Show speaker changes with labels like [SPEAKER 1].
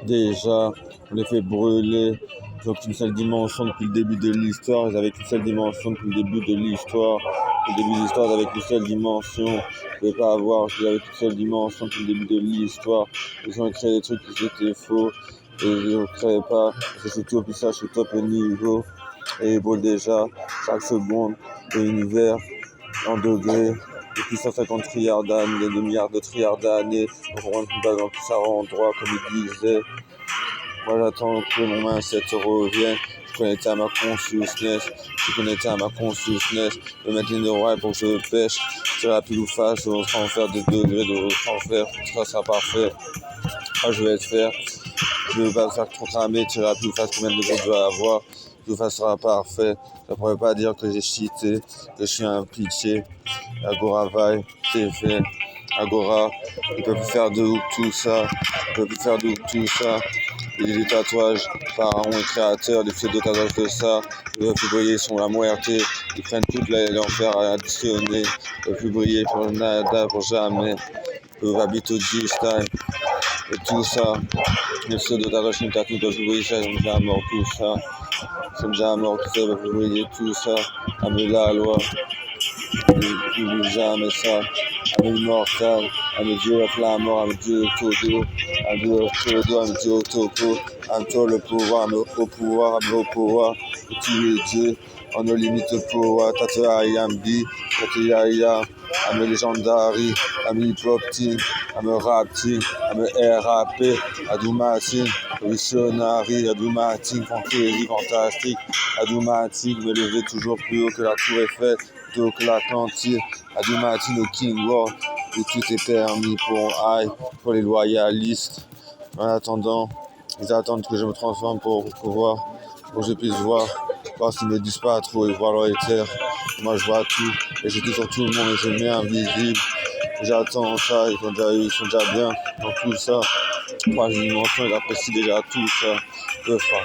[SPEAKER 1] Déjà, on les fait brûler. Ils n'ont qu'une seule dimension depuis le début de l'histoire. Ils avaient qu'une seule dimension depuis le début de l'histoire. Depuis le début de l'histoire, ils avaient qu'une seule dimension. Vous ne pouvez pas avoir qu'ils avaient qu'une seule dimension depuis le début de l'histoire. Ils ont créé des trucs qui étaient faux. Et ils ne créaient pas. C'est surtout plus ça, je suis top niveau. Et bon, déjà, chaque seconde de l'univers en degrés, depuis 150 trilliards d'années, 2 milliards de trilliards d'années, on rentre dans tout ça en droit, comme il disait. Moi, j'attends que mon mindset revienne. Je connecte à ma consciousness. Je connecte à ma consciousness. Je vais mettre les neurones pour que je pêche. Sur la pile ou face, on sera en faire des degrés de transfert. Tout ça sera parfait. Moi, je vais le faire. Je ne vais pas faire trop cramer. Sur la pile ou face, combien de degrés je vais avoir. Tout ça sera parfait. Je ne pourrais pas dire que j'ai cheaté, que je suis un pitié. Agora Vibe, c'est fait. Agora, ils peuvent faire de hook tout ça. Ils peuvent faire de hook tout ça. Il y a des tatouages, pharaons et créateurs, des pseudo-tatouages de ça. Ils peuvent plus briller, ils sont la muerte. Ils prennent toute l'enfer à additionner. Ils peuvent plus briller pour nada, pour jamais. Ils peuvent habiter au G-Style. Et tout ça. Les pseudo-tatouages qui me tatouent, ils peuvent plus briller, ça, ils sont déjà morts, tout ça. Ils sont déjà morts, tout ça, ils peuvent plus briller, tout ça. Amène la loi. Je n'oublie jamais ça. I'm immortal, I'm a dieu of la mort, I'm a dieu Todo, I'm dieu Todo, I'm dieu Topo, I'm toi le pouvoir, I'm au pouvoir, I'm au pouvoir, et tous les dieux, on ne limite le pouvoir, Tato Ayambi, Tato Yaya, I'm a legendary, I'm a hip-hop team, I'm a rap team, I'm a RAP, Adoumatin, visionary, Adoumatin, fantaisie, fantastique, Adoumatin, me lever toujours plus haut que la tour Eiffel, plus haut que l'Atlantique, Adoumatin au King World, où tout est permis pour les loyalistes. En attendant, ils attendent que je me transforme pour que je puisse voir s'ils ne me disent pas trop et voir leur éther. Moi je vois tout, et j'ai tout sur tout le monde, et je mets invisible. J'attends ça, ils sont déjà bien dans tout ça. Moi j'ai une dimension, ils apprécient déjà tout ça. Peu fort.